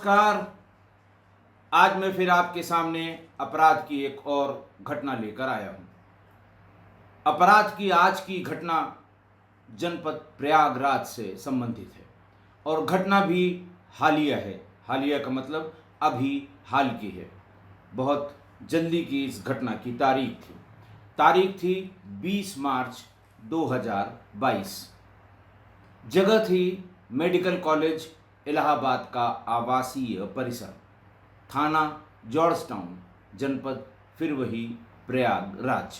नमस्कार। आज मैं फिर आपके सामने अपराध की एक और घटना लेकर आया हूँ। अपराध की आज की घटना जनपद प्रयागराज से संबंधित है और घटना भी हालिया है। हालिया का मतलब अभी हाल की है। बहुत जल्दी की इस घटना की तारीख थी 20 मार्च 2022। जगह थी मेडिकल कॉलेज इलाहाबाद का आवासीय परिसर, थाना जॉर्ज टाउन, जनपद फिर वही प्रयागराज।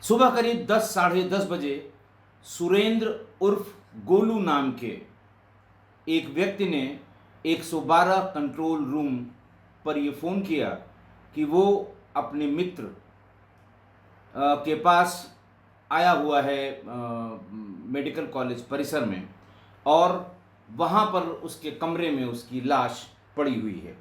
सुबह करीब 10 साढ़े 10 बजे सुरेंद्र उर्फ गोलू नाम के एक व्यक्ति ने 112 कंट्रोल रूम पर यह फोन किया कि वो अपने मित्र के पास आया हुआ है मेडिकल कॉलेज परिसर में और वहाँ पर उसके कमरे में उसकी लाश पड़ी हुई है।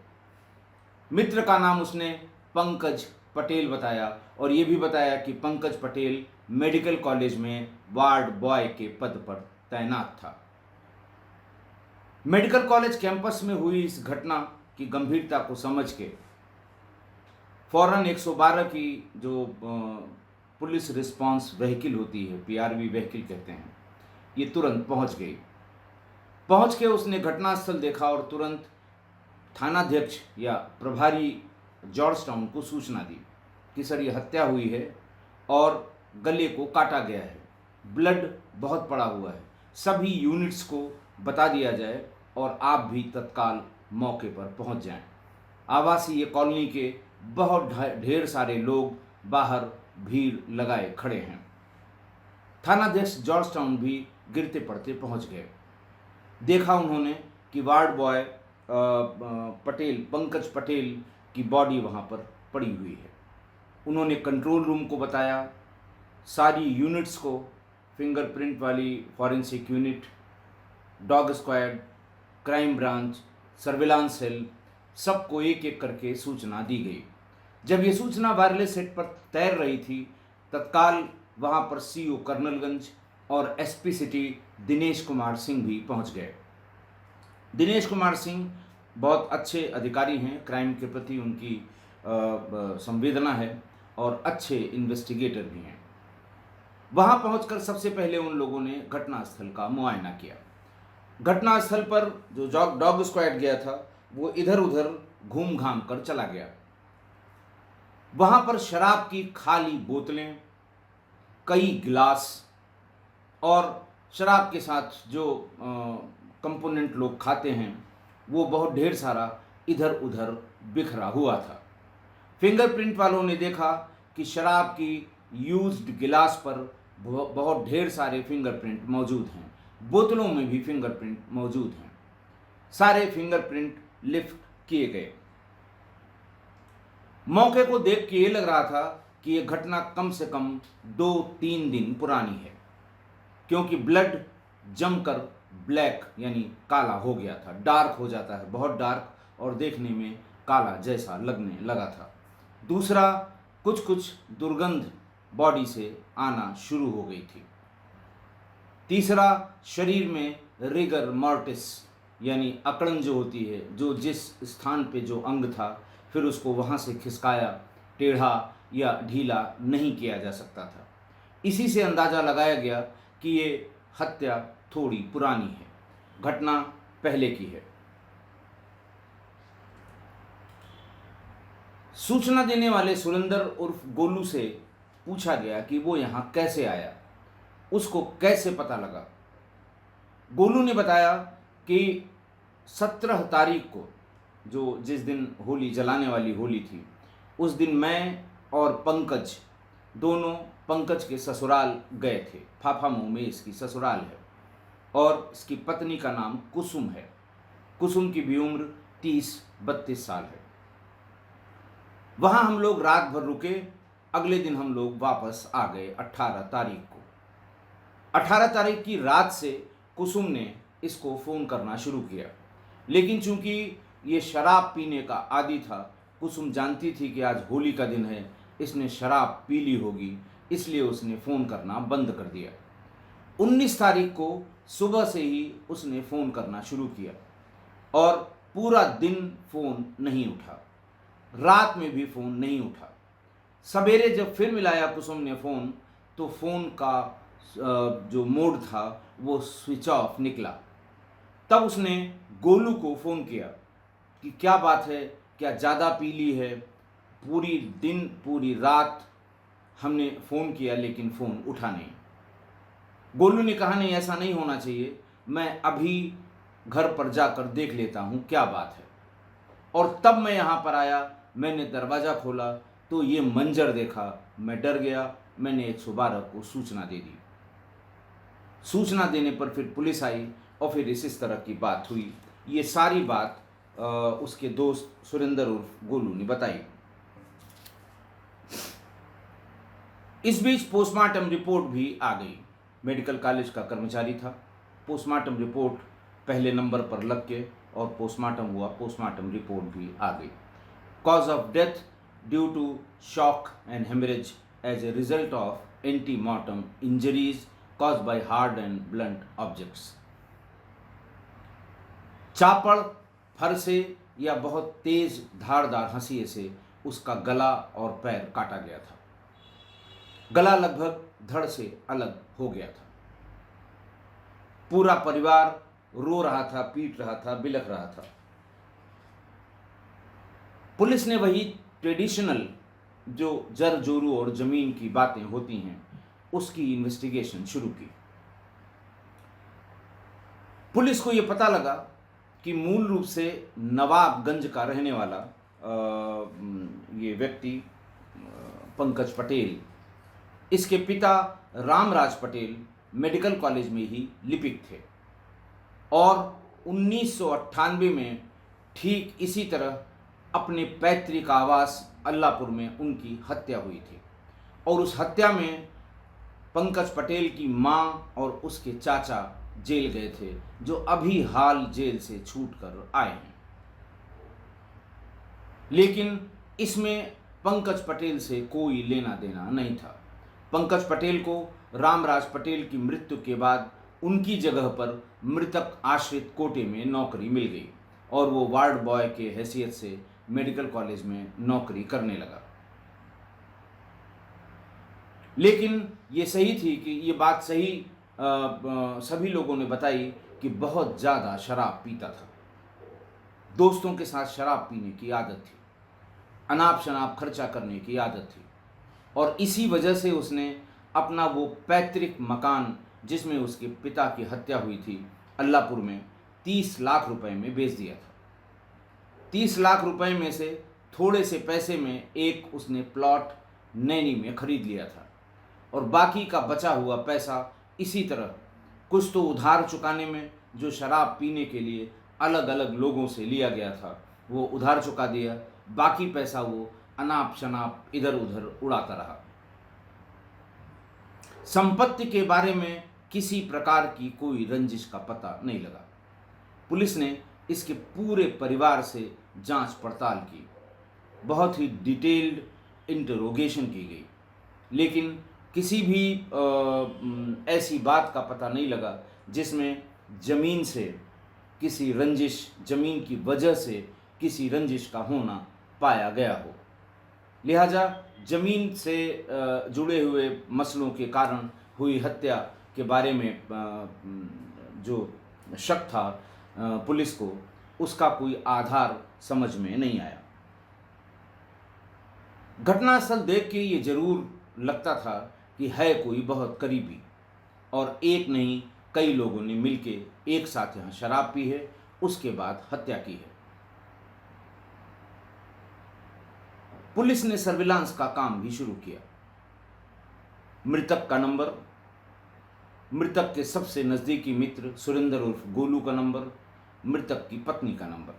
मित्र का नाम उसने पंकज पटेल बताया और ये भी बताया कि पंकज पटेल मेडिकल कॉलेज में वार्ड बॉय के पद पर तैनात था। मेडिकल कॉलेज कैंपस में हुई इस घटना की गंभीरता को समझ के फौरन 112 की जो पुलिस रिस्पांस व्हीकल होती है, पीआरवी व्हीकल कहते हैं, ये तुरंत पहुंच गई। पहुंच के उसने घटनास्थल देखा और तुरंत थानाध्यक्ष या प्रभारी जॉर्ज टाउन को सूचना दी कि सर ये हत्या हुई है और गले को काटा गया है, ब्लड बहुत पड़ा हुआ है, सभी यूनिट्स को बता दिया जाए और आप भी तत्काल मौके पर पहुंच जाएं। आवासीय कॉलोनी के बहुत ढेर सारे लोग बाहर भीड़ लगाए खड़े हैं। थानाध्यक्ष जॉर्ज टाउन भी गिरते पड़ते पहुंच गए। देखा उन्होंने कि वार्ड बॉय पंकज पटेल की बॉडी वहाँ पर पड़ी हुई है। उन्होंने कंट्रोल रूम को बताया, सारी यूनिट्स को, फिंगरप्रिंट वाली forensic unit, dog squad, crime branch, surveillance cell, सबको एक एक करके सूचना दी गई। जब ये सूचना वायरलेस सेट पर तैर रही थी, तत्काल वहाँ पर सीओ कर्नलगंज और एसपी सिटी दिनेश कुमार सिंह भी पहुँच गए। दिनेश कुमार सिंह बहुत अच्छे अधिकारी हैं, क्राइम के प्रति उनकी संवेदना है और अच्छे इन्वेस्टिगेटर भी हैं। वहाँ पहुंचकर सबसे पहले उन लोगों ने घटनास्थल का मुआयना किया। घटनास्थल पर जो डॉग स्क्वाड गया था वो इधर उधर घूम घाम कर चला गया। वहाँ पर शराब की खाली बोतलें, कई गिलास और शराब के साथ जो कंपोनेंट लोग खाते हैं वो बहुत ढेर सारा इधर उधर बिखरा हुआ था। फिंगरप्रिंट वालों ने देखा कि शराब की यूज्ड गिलास पर बहुत ढेर सारे फिंगरप्रिंट मौजूद हैं, बोतलों में भी फिंगरप्रिंट मौजूद हैं। सारे फिंगरप्रिंट लिफ्ट किए गए। मौके को देख के ये लग रहा था कि ये घटना कम से कम 2-3 दिन पुरानी है, क्योंकि ब्लड जमकर ब्लैक यानी काला हो गया था। डार्क हो जाता है, बहुत डार्क, और देखने में काला जैसा लगने लगा था। दूसरा, कुछ दुर्गंध बॉडी से आना शुरू हो गई थी। तीसरा, शरीर में रिगर मॉर्टिस यानी अकड़न जो होती है, जो जिस स्थान पे जो अंग था फिर उसको वहाँ से खिसकाया, टेढ़ा या ढीला नहीं किया जा सकता था। इसी से अंदाज़ा लगाया गया कि ये हत्या थोड़ी पुरानी है, घटना पहले की है। सूचना देने वाले सुरेंद्र उर्फ गोलू से पूछा गया कि वो यहाँ कैसे आया, उसको कैसे पता लगा। गोलू ने बताया कि 17 तारीख को, जो जिस दिन होली जलाने वाली होली थी, उस दिन मैं और पंकज दोनों पंकज के ससुराल गए थे। फाफामऊ में इसकी ससुराल है और इसकी पत्नी का नाम कुसुम है। कुसुम की भी उम्र 30-32 साल है। वहाँ हम लोग रात भर रुके। अगले दिन हम लोग वापस आ गए 18 तारीख को। 18 तारीख की रात से कुसुम ने इसको फ़ोन करना शुरू किया, लेकिन चूंकि ये शराब पीने का आदी था, कुसुम जानती थी कि आज होली का दिन है, इसने शराब पी ली होगी, इसलिए उसने फ़ोन करना बंद कर दिया। 19 तारीख को सुबह से ही उसने फ़ोन करना शुरू किया। और पूरा दिन फ़ोन नहीं उठा, रात में भी फ़ोन नहीं उठा। सवेरे जब फिर मिलाया कुसुम ने फ़ोन तो फ़ोन का जो मोड था वो स्विच ऑफ निकला। तब उसने गोलू को फ़ोन किया कि क्या बात है, क्या ज़्यादा पी ली है? पूरी दिन पूरी रात हमने फ़ोन किया लेकिन फ़ोन उठा नहीं। गोलू ने कहा नहीं, ऐसा नहीं होना चाहिए, मैं अभी घर पर जाकर देख लेता हूँ क्या बात है। और तब मैं यहाँ पर आया, मैंने दरवाज़ा खोला तो ये मंजर देखा, मैं डर गया। मैंने 112 को सूचना दे दी। सूचना देने पर फिर पुलिस आई और फिर इस तरह की बात हुई। ये सारी बात उसके दोस्त सुरेंद्र उर्फ गोलू ने बताई। इस बीच पोस्टमार्टम रिपोर्ट भी आ गई। मेडिकल कॉलेज का कर्मचारी था। पोस्टमार्टम रिपोर्ट पहले नंबर पर लग के और पोस्टमार्टम हुआ, पोस्टमार्टम रिपोर्ट भी आ गई। Cause of death due to shock and haemorrhage as a result of antemortem injuries cause by hard and blunt objects. चापड़, फरसे या बहुत तेज धारदार हंसिए से उसका गला और पैर काटा गया था। गला लगभग धड़ से अलग हो गया था। पूरा परिवार रो रहा था, पीट रहा था, बिलख रहा था। पुलिस ने वही ट्रेडिशनल जो जर जोरू और जमीन की बातें होती हैं उसकी इन्वेस्टिगेशन शुरू की। पुलिस को यह पता लगा कि मूल रूप से नवाबगंज का रहने वाला ये व्यक्ति पंकज पटेल, इसके पिता रामराज पटेल मेडिकल कॉलेज में ही लिपिक थे और 1998 में ठीक इसी तरह अपने पैतृक आवास अल्लाहपुर में उनकी हत्या हुई थी। और उस हत्या में पंकज पटेल की मां और उसके चाचा जेल गए थे, जो अभी हाल जेल से छूट कर आए हैं। लेकिन इसमें पंकज पटेल से कोई लेना देना नहीं था। पंकज पटेल को रामराज पटेल की मृत्यु के बाद उनकी जगह पर मृतक आश्रित कोटे में नौकरी मिल गई और वो वार्ड बॉय के हैसियत से मेडिकल कॉलेज में नौकरी करने लगा। लेकिन ये सही थी कि ये बात सही सभी लोगों ने बताई कि बहुत ज़्यादा शराब पीता था। दोस्तों के साथ शराब पीने की आदत थी, अनाप शनाप खर्चा करने की आदत थी और इसी वजह से उसने अपना वो पैतृक मकान जिसमें उसके पिता की हत्या हुई थी अल्लाहपुर में 30 लाख रुपए में बेच दिया था। 30 लाख रुपए में से थोड़े से पैसे में एक उसने प्लॉट नैनी में खरीद लिया था और बाकी का बचा हुआ पैसा इसी तरह कुछ तो उधार चुकाने में, जो शराब पीने के लिए अलग अलग लोगों से लिया गया था वो उधार चुका दिया, बाकी पैसा वो अनाप शनाप इधर उधर उड़ाता रहा। संपत्ति के बारे में किसी प्रकार की कोई रंजिश का पता नहीं लगा। पुलिस ने इसके पूरे परिवार से जांच पड़ताल की, बहुत ही डिटेल्ड इंटरोगेशन की गई, लेकिन किसी भी ऐसी बात का पता नहीं लगा जिसमें ज़मीन से किसी रंजिश, ज़मीन की वजह से किसी रंजिश का होना पाया गया हो। लिहाजा ज़मीन से जुड़े हुए मसलों के कारण हुई हत्या के बारे में जो शक था पुलिस को, उसका कोई आधार समझ में नहीं आया। घटनास्थल देख के ये जरूर लगता था कि है कोई बहुत करीबी और एक नहीं कई लोगों ने मिलके एक साथ यहाँ शराब पी है, उसके बाद हत्या की है। पुलिस ने सर्विलांस का काम भी शुरू किया। मृतक का नंबर, मृतक के सबसे नज़दीकी मित्र सुरेंद्र उर्फ गोलू का नंबर, मृतक की पत्नी का नंबर,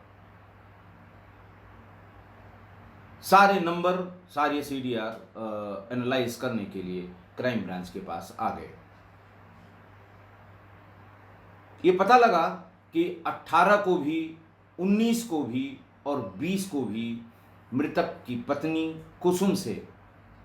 सारे नंबर, सारे सीडीआर एनालाइज करने के लिए क्राइम ब्रांच के पास आ गए। ये पता लगा कि 18 को भी, 19 को भी और 20 को भी मृतक की पत्नी कुसुम से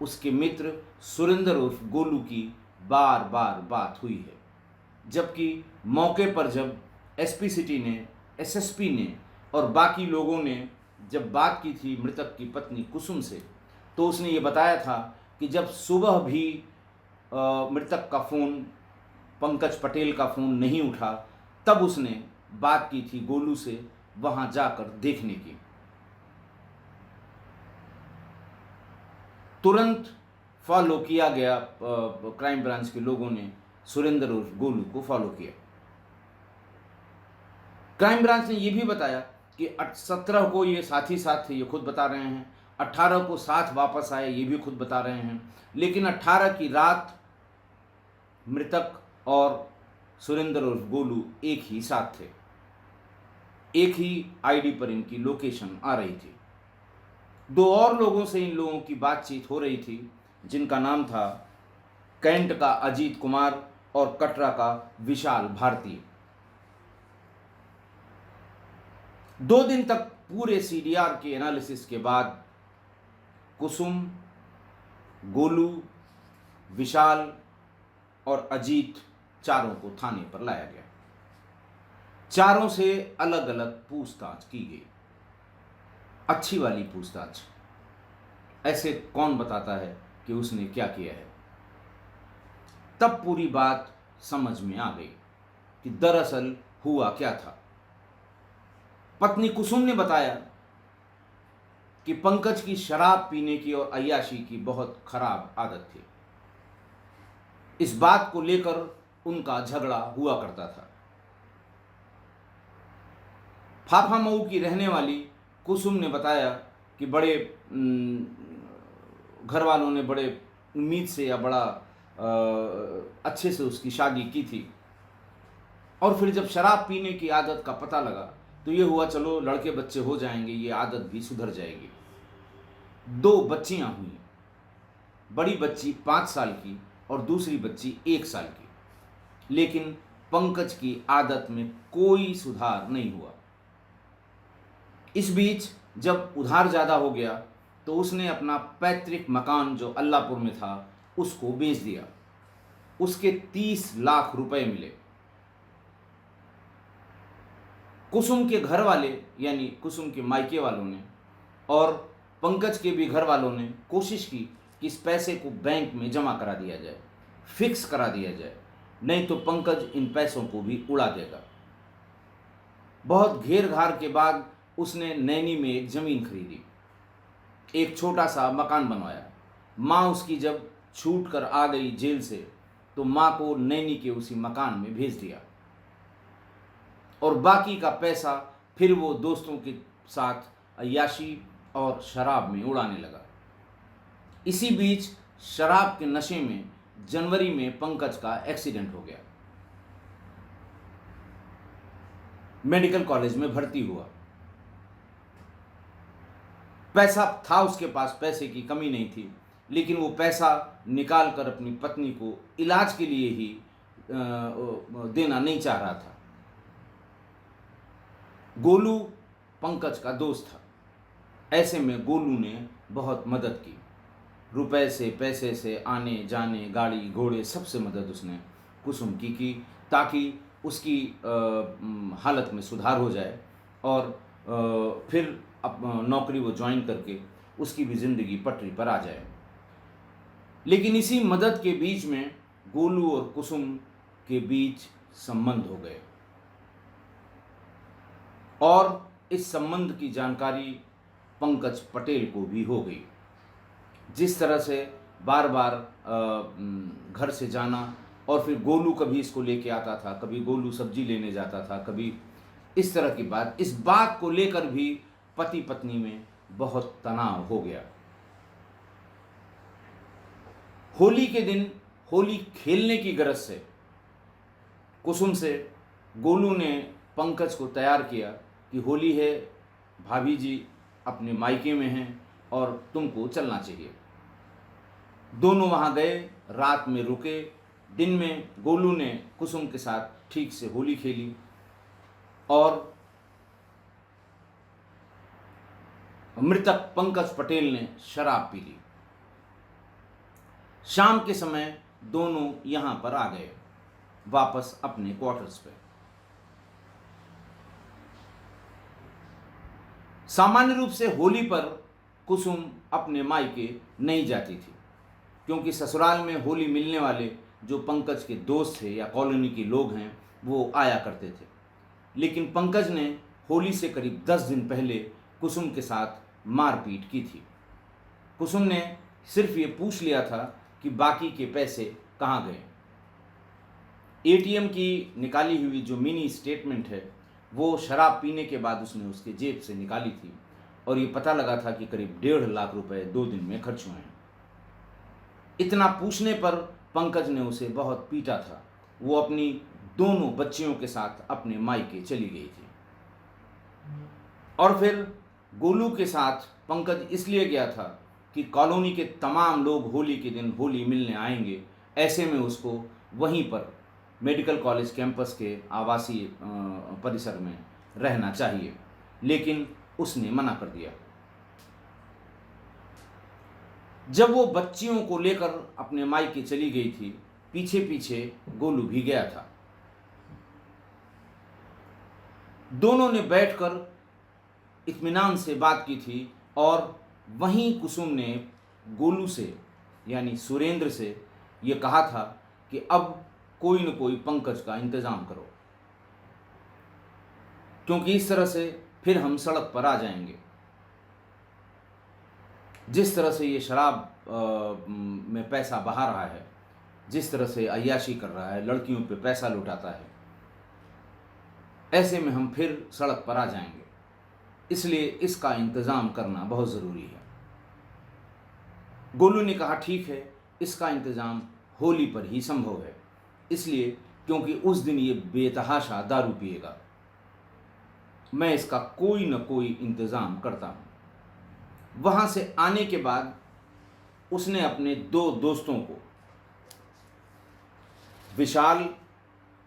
उसके मित्र सुरेंद्र उर्फ गोलू की बार बार बात हुई है। जबकि मौके पर जब एसपी सिटी ने, एसएसपी ने और बाकी लोगों ने जब बात की थी मृतक की पत्नी कुसुम से, तो उसने ये बताया था कि जब सुबह भी मृतक का फ़ोन, पंकज पटेल का फ़ोन नहीं उठा, तब उसने बात की थी गोलू से वहाँ जाकर देखने की। तुरंत फॉलो किया गया, क्राइम ब्रांच के लोगों ने सुरेंद्र उर्फ गोलू को फॉलो किया। क्राइम ब्रांच ने यह भी बताया कि 17 को ये साथ ही साथ थे, ये खुद बता रहे हैं। 18 को साथ वापस आए, ये भी खुद बता रहे हैं। लेकिन 18 की रात मृतक और सुरेंद्र उर्फ गोलू एक ही साथ थे, एक ही आईडी पर इनकी लोकेशन आ रही थी। 2 और लोगों से इन लोगों की बातचीत हो रही थी, जिनका नाम था कैंट का अजीत कुमार और कटरा का विशाल भारती। 2 दिन तक पूरे सीडीआर के एनालिसिस के बाद कुसुम, गोलू, विशाल और अजीत चारों को थाने पर लाया गया। चारों से अलग अलग पूछताछ की गई, अच्छी वाली पूछताछ। ऐसे कौन बताता है कि उसने क्या किया है। तब पूरी बात समझ में आ गई कि दरअसल हुआ क्या था। पत्नी कुसुम ने बताया कि पंकज की शराब पीने की और अय्याशी की बहुत खराब आदत थी। इस बात को लेकर उनका झगड़ा हुआ करता था। फाफामऊ की रहने वाली कुसुम ने बताया कि बड़े घर वालों ने बड़े उम्मीद से या बड़ा अच्छे से उसकी शादी की थी, और फिर जब शराब पीने की आदत का पता लगा तो ये हुआ चलो लड़के बच्चे हो जाएंगे, ये आदत भी सुधर जाएगी। 2 बच्चियां हुई, बड़ी बच्ची 5 साल की और दूसरी बच्ची 1 साल की। लेकिन पंकज की आदत में कोई सुधार नहीं हुआ। इस बीच जब उधार ज़्यादा हो गया तो उसने अपना पैतृक मकान जो अल्लाहपुर में था उसको बेच दिया। उसके 30 लाख रुपए मिले। कुसुम के घर वाले यानी कुसुम के मायके वालों ने और पंकज के भी घर वालों ने कोशिश की कि इस पैसे को बैंक में जमा करा दिया जाए, फिक्स करा दिया जाए, नहीं तो पंकज इन पैसों को भी उड़ा देगा। बहुत घेर घार के बाद उसने नैनी में एक ज़मीन खरीदी, एक छोटा सा मकान बनवाया। माँ उसकी जब छूट कर आ गई जेल से तो माँ को नैनी के उसी मकान में भेज दिया, और बाकी का पैसा फिर वो दोस्तों के साथ अय्याशी और शराब में उड़ाने लगा। इसी बीच शराब के नशे में जनवरी में पंकज का एक्सीडेंट हो गया। मेडिकल कॉलेज में भर्ती हुआ। पैसा था उसके पास, पैसे की कमी नहीं थी, लेकिन वो पैसा निकाल कर अपनी पत्नी को इलाज के लिए ही देना नहीं चाह रहा था। गोलू पंकज का दोस्त था। ऐसे में गोलू ने बहुत मदद की, रुपए से, पैसे से, आने जाने, गाड़ी घोड़े सबसे मदद उसने कुसुम की ताकि उसकी हालत में सुधार हो जाए और फिर नौकरी वो ज्वाइन करके उसकी भी ज़िंदगी पटरी पर आ जाए। लेकिन इसी मदद के बीच में गोलू और कुसुम के बीच संबंध हो गए, और इस संबंध की जानकारी पंकज पटेल को भी हो गई। जिस तरह से बार बार घर से जाना, और फिर गोलू कभी इसको लेके आता था, कभी गोलू सब्जी लेने जाता था, कभी इस तरह की बात, इस बात को लेकर भी पति पत्नी में बहुत तनाव हो गया। होली के दिन होली खेलने की गरज से कुसुम से गोलू ने पंकज को तैयार किया कि होली है, भाभी जी अपने मायके में हैं और तुमको चलना चाहिए। दोनों वहाँ गए, रात में रुके। दिन में गोलू ने कुसुम के साथ ठीक से होली खेली और मृतक पंकज पटेल ने शराब पी ली। शाम के समय दोनों यहाँ पर आ गए वापस अपने क्वार्टर्स पे। सामान्य रूप से होली पर कुसुम अपने मायके नहीं जाती थी, क्योंकि ससुराल में होली मिलने वाले जो पंकज के दोस्त थे या कॉलोनी के लोग हैं वो आया करते थे। लेकिन पंकज ने होली से करीब 10 दिन पहले कुसुम के साथ मारपीट की थी। कुसुम ने सिर्फ ये पूछ लिया था कि बाकी के पैसे कहाँ गए। एटीएम की निकाली हुई जो मिनी स्टेटमेंट है वो शराब पीने के बाद उसने उसके जेब से निकाली थी और ये पता लगा था कि करीब 1.5 लाख रुपए 2 दिन में खर्च हुए हैं। इतना पूछने पर पंकज ने उसे बहुत पीटा था। वो अपनी दोनों बच्चियों के साथ अपने मायके चली गई थी। और फिर गोलू के साथ पंकज इसलिए गया था कि कॉलोनी के तमाम लोग होली के दिन होली मिलने आएंगे, ऐसे में उसको वहीं पर मेडिकल कॉलेज कैंपस के आवासीय परिसर में रहना चाहिए, लेकिन उसने मना कर दिया। जब वो बच्चियों को लेकर अपने मायके चली गई थी, पीछे पीछे गोलू भी गया था। दोनों ने बैठकर इत्मीनान से बात की थी और वहीं कुसुम ने गोलू से यानी सुरेंद्र से ये कहा था कि अब कोई न कोई पंकज का इंतज़ाम करो, क्योंकि इस तरह से फिर हम सड़क पर आ जाएंगे। जिस तरह से ये शराब में पैसा बहा रहा है, जिस तरह से अय्याशी कर रहा है, लड़कियों पे पैसा लुटाता है, ऐसे में हम फिर सड़क पर आ जाएंगे। इसलिए इसका इंतज़ाम करना बहुत ज़रूरी है। गोलू ने कहा ठीक है, इसका इंतज़ाम होली पर ही संभव है, इसलिए क्योंकि उस दिन ये बेतहाशा दारू पिएगा। मैं इसका कोई न कोई इंतज़ाम करता हूँ। वहाँ से आने के बाद उसने अपने 2 दोस्तों को, विशाल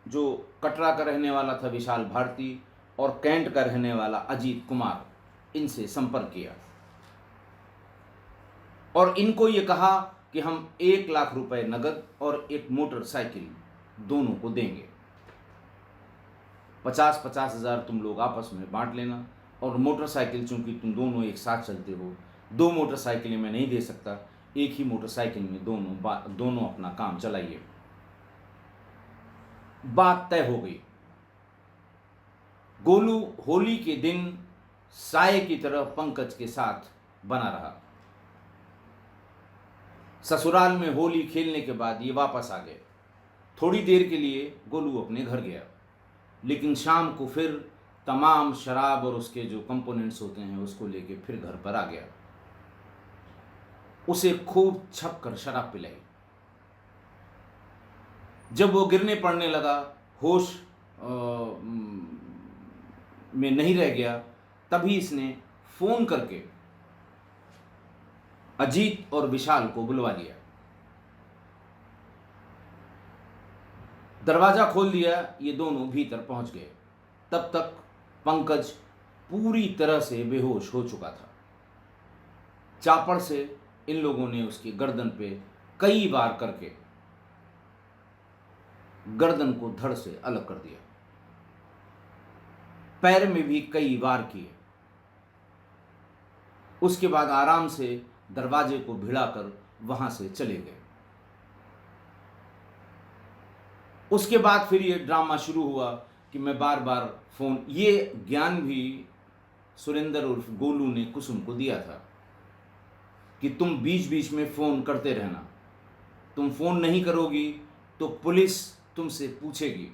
जो कटरा का रहने वाला था विशाल भारती और कैंट का रहने वाला अजीत कुमार, इनसे संपर्क किया और इनको ये कहा कि हम 1 लाख रुपए नगद और एक मोटरसाइकिल दोनों को देंगे। 50-50 हज़ार तुम लोग आपस में बांट लेना, और मोटरसाइकिल चूंकि तुम दोनों एक साथ चलते हो, 2 मोटरसाइकिलें मैं नहीं दे सकता, एक ही मोटरसाइकिल में दोनों अपना काम चलाइए। बात तय हो गई। गोलू होली के दिन साये की तरह पंकज के साथ बना रहा। ससुराल में होली खेलने के बाद ये वापस आ गए। थोड़ी देर के लिए गोलू अपने घर गया, लेकिन शाम को फिर तमाम शराब और उसके जो कंपोनेंट्स होते हैं उसको लेके फिर घर पर आ गया। उसे खूब छप कर शराब पिलाई। जब वो गिरने पड़ने लगा, होश में नहीं रह गया, तभी इसने फोन करके अजीत और विशाल को बुलवा लिया। दरवाजा खोल दिया, ये दोनों भीतर पहुंच गए। तब तक पंकज पूरी तरह से बेहोश हो चुका था। चापड़ से इन लोगों ने उसकी गर्दन पे कई बार करके गर्दन को धड़ से अलग कर दिया। पैर में भी कई वार किए। उसके बाद आराम से दरवाजे को भिड़ाकर वहां से चले गए। उसके बाद फिर ये ड्रामा शुरू हुआ कि मैं बार बार फोन, ये ज्ञान भी सुरेंद्र उर्फ गोलू ने कुसुम को दिया था कि तुम बीच बीच में फोन करते रहना, तुम फोन नहीं करोगी तो पुलिस तुमसे पूछेगी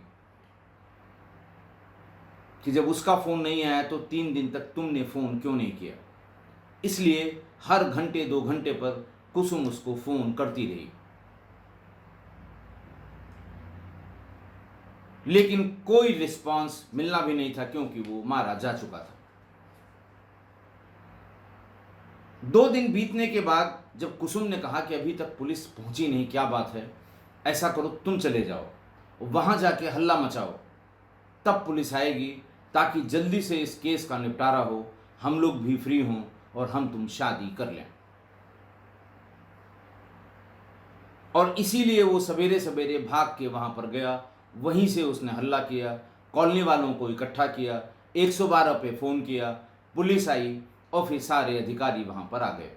कि जब उसका फोन नहीं आया तो 3 दिन तक तुमने फोन क्यों नहीं किया। इसलिए हर घंटे 2 घंटे पर कुसुम उसको फोन करती रही, लेकिन कोई रिस्पांस मिलना भी नहीं था, क्योंकि वो मारा जा चुका था। 2 दिन बीतने के बाद जब कुसुम ने कहा कि अभी तक पुलिस पहुंची नहीं, क्या बात है, ऐसा करो तुम चले जाओ, वहां जाके हल्ला मचाओ, तब पुलिस आएगी ताकि जल्दी से इस केस का निपटारा हो, हम लोग भी फ्री हों और हम तुम शादी कर लें। और इसीलिए वो सवेरे सवेरे भाग के वहां पर गया। वहीं से उसने हल्ला किया, कॉलोनी वालों को इकट्ठा किया, 112 पे फ़ोन किया, पुलिस आई और फिर सारे अधिकारी वहां पर आ गए।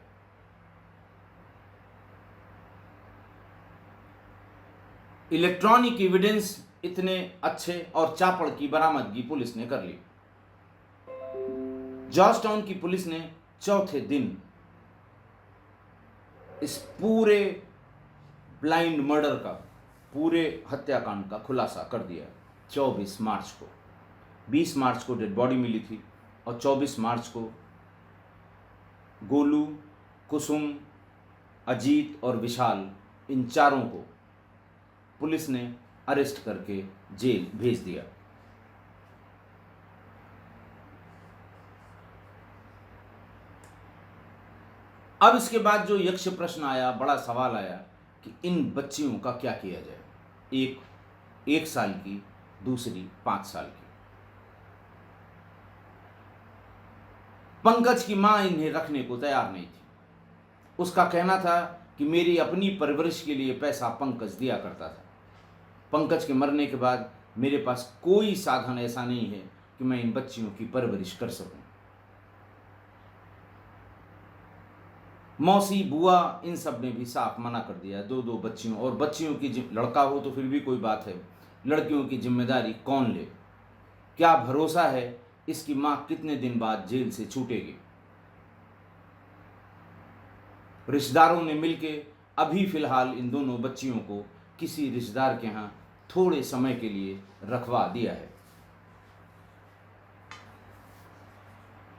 इलेक्ट्रॉनिक एविडेंस इतने अच्छे और चापड़ की बरामदगी पुलिस ने कर ली। जॉर्ज टाउन की पुलिस ने चौथे दिन इस पूरे ब्लाइंड मर्डर का, पूरे हत्याकांड का खुलासा कर दिया। 24 मार्च को, 20 मार्च को डेड बॉडी मिली थी और 24 मार्च को गोलू, कुसुम, अजीत और विशाल, इन चारों को पुलिस ने अरेस्ट करके जेल भेज दिया। अब इसके बाद जो यक्ष प्रश्न आया, बड़ा सवाल आया कि इन बच्चियों का क्या किया जाए। एक 1 साल की, दूसरी 5 साल की। पंकज की मां इन्हें रखने को तैयार नहीं थी। उसका कहना था कि मेरी अपनी परवरिश के लिए पैसा पंकज दिया करता था। पंकज के मरने के बाद मेरे पास कोई साधन ऐसा नहीं है कि मैं इन बच्चियों की परवरिश कर सकूं। मौसी, बुआ, इन सब ने भी साफ मना कर दिया। 2-2 बच्चियों, और बच्चियों की लड़का हो तो फिर भी कोई बात है, लड़कियों की जिम्मेदारी कौन ले? क्या भरोसा है इसकी मां कितने दिन बाद जेल से छूटेगी? रिश्तेदारों ने मिलके अभी फिलहाल इन दोनों बच्चियों को किसी रिश्तेदार के यहाँ थोड़े समय के लिए रखवा दिया है।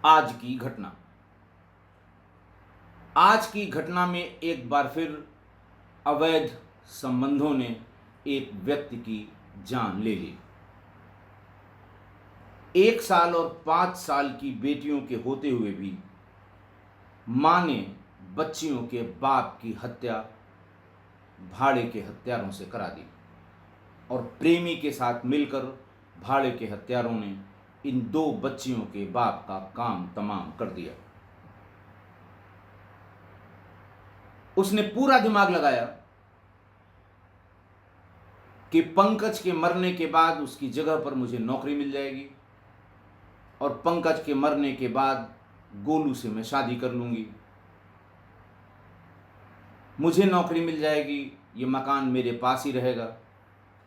आज की घटना, आज की घटना में एक बार फिर अवैध संबंधों ने एक व्यक्ति की जान ले ली। 1 साल और 5 साल की बेटियों के होते हुए भी मां ने बच्चियों के बाप की हत्या भाड़े के हत्यारों से करा दी और प्रेमी के साथ मिलकर भाड़े के हत्यारों ने इन 2 बच्चियों के बाप का काम तमाम कर दिया। उसने पूरा दिमाग लगाया कि पंकज के मरने के बाद उसकी जगह पर मुझे नौकरी मिल जाएगी और पंकज के मरने के बाद गोलू से मैं शादी कर लूंगी, मुझे नौकरी मिल जाएगी, ये मकान मेरे पास ही रहेगा,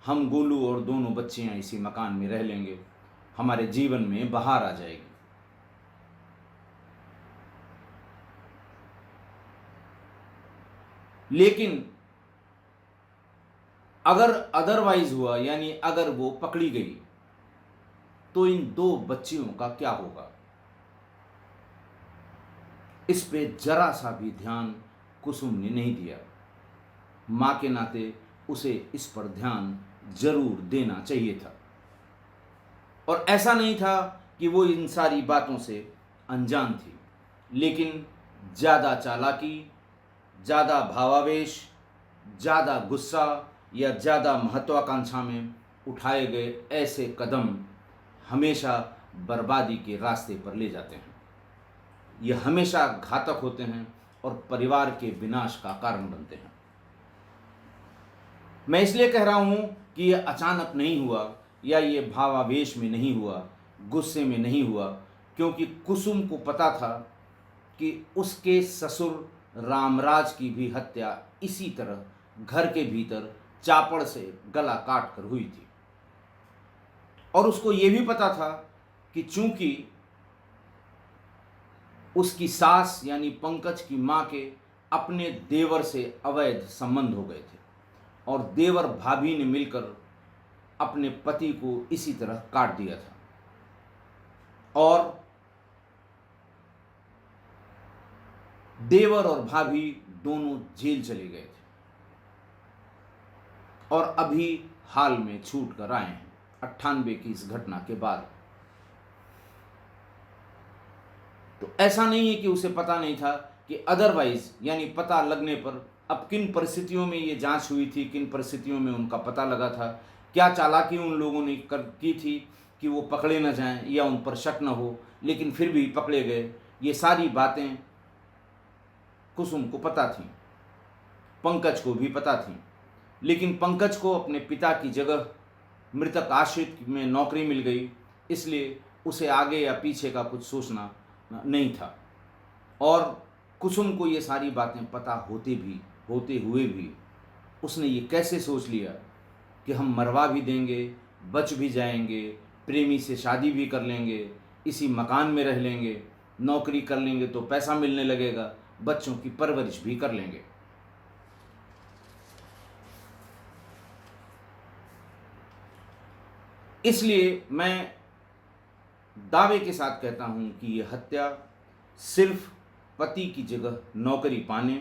हम गोलू और दोनों बच्चियां इसी मकान में रह लेंगे, हमारे जीवन में बहार आ जाएगी। लेकिन अगर अदरवाइज हुआ, यानी अगर वो पकड़ी गई, तो इन 2 बच्चियों का क्या होगा? इस पे जरा सा भी ध्यान कुसुम ने नहीं दिया। मां के नाते उसे इस पर ध्यान जरूर देना चाहिए था और ऐसा नहीं था कि वो इन सारी बातों से अनजान थी, लेकिन ज़्यादा चालाकी, ज़्यादा भावावेश, ज़्यादा गुस्सा या ज़्यादा महत्वाकांक्षा में उठाए गए ऐसे कदम हमेशा बर्बादी के रास्ते पर ले जाते हैं। ये हमेशा घातक होते हैं और परिवार के विनाश का कारण बनते हैं। मैं इसलिए कह रहा हूँ कि ये अचानक नहीं हुआ या ये भावावेश में नहीं हुआ, गुस्से में नहीं हुआ, क्योंकि कुसुम को पता था कि उसके ससुर रामराज की भी हत्या इसी तरह घर के भीतर चापड़ से गला काट कर हुई थी। और उसको ये भी पता था कि चूंकि उसकी सास यानी पंकज की मां के अपने देवर से अवैध संबंध हो गए थे और देवर भाभी ने मिलकर अपने पति को इसी तरह काट दिया था और देवर और भाभी दोनों जेल चले गए थे और अभी हाल में छूट कर आए हैं 98 की इस घटना के बाद। तो ऐसा नहीं है कि उसे पता नहीं था कि अदरवाइज, यानी पता लगने पर, अब किन परिस्थितियों में ये जांच हुई थी, किन परिस्थितियों में उनका पता लगा था, क्या चालाकी उन लोगों ने की थी कि वो पकड़े न जाएं या उन पर शक न हो, लेकिन फिर भी पकड़े गए। ये सारी बातें कुसुम को पता थी, पंकज को भी पता थी, लेकिन पंकज को अपने पिता की जगह मृतक आश्रित में नौकरी मिल गई, इसलिए उसे आगे या पीछे का कुछ सोचना नहीं था। और कुसुम को ये सारी बातें पता होते हुए भी उसने ये कैसे सोच लिया कि हम मरवा भी देंगे, बच भी जाएंगे, प्रेमी से शादी भी कर लेंगे, इसी मकान में रह लेंगे, नौकरी कर लेंगे तो पैसा मिलने लगेगा, बच्चों की परवरिश भी कर लेंगे। इसलिए मैं दावे के साथ कहता हूं कि ये हत्या सिर्फ पति की जगह नौकरी पाने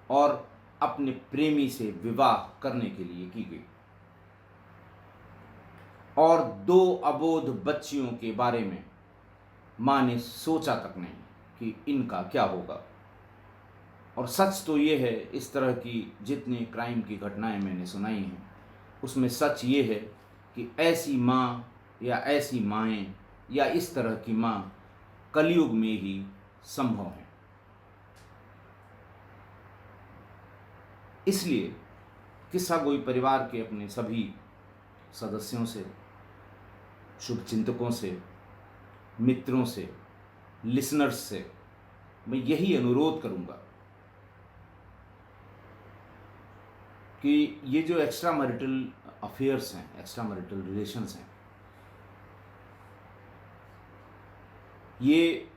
और अपने प्रेमी से विवाह करने के लिए की गई, और 2 अबोध बच्चियों के बारे में माँ ने सोचा तक नहीं कि इनका क्या होगा। और सच तो ये है, इस तरह की जितनी क्राइम की घटनाएं मैंने सुनाई हैं उसमें सच ये है कि ऐसी माँ या ऐसी माएँ या इस तरह की माँ कलयुग में ही संभव है। इसलिए किस्सा गोई परिवार के अपने सभी सदस्यों से, शुभचिंतकों से, मित्रों से, लिसनर्स से मैं यही अनुरोध करूंगा कि ये जो एक्स्ट्रा मैरिटल अफेयर्स हैं, एक्स्ट्रा मैरिटल रिलेशंस हैं, ये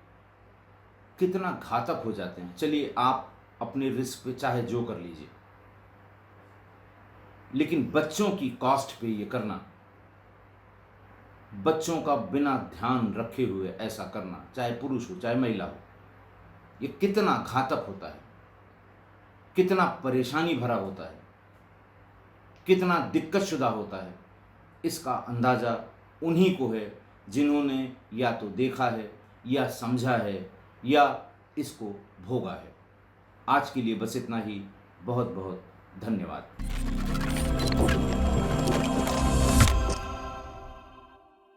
कितना घातक हो जाते हैं। चलिए आप अपने रिस्क पे चाहे जो कर लीजिए, लेकिन बच्चों की कॉस्ट पे ये करना, बच्चों का बिना ध्यान रखे हुए ऐसा करना, चाहे पुरुष हो चाहे महिला हो, ये कितना घातक होता है, कितना परेशानी भरा होता है, कितना दिक्कतशुदा होता है। इसका अंदाज़ा उन्हीं को है जिन्होंने या तो देखा है या समझा है या इसको भोगा है। आज के लिए बस इतना ही। बहुत बहुत धन्यवाद।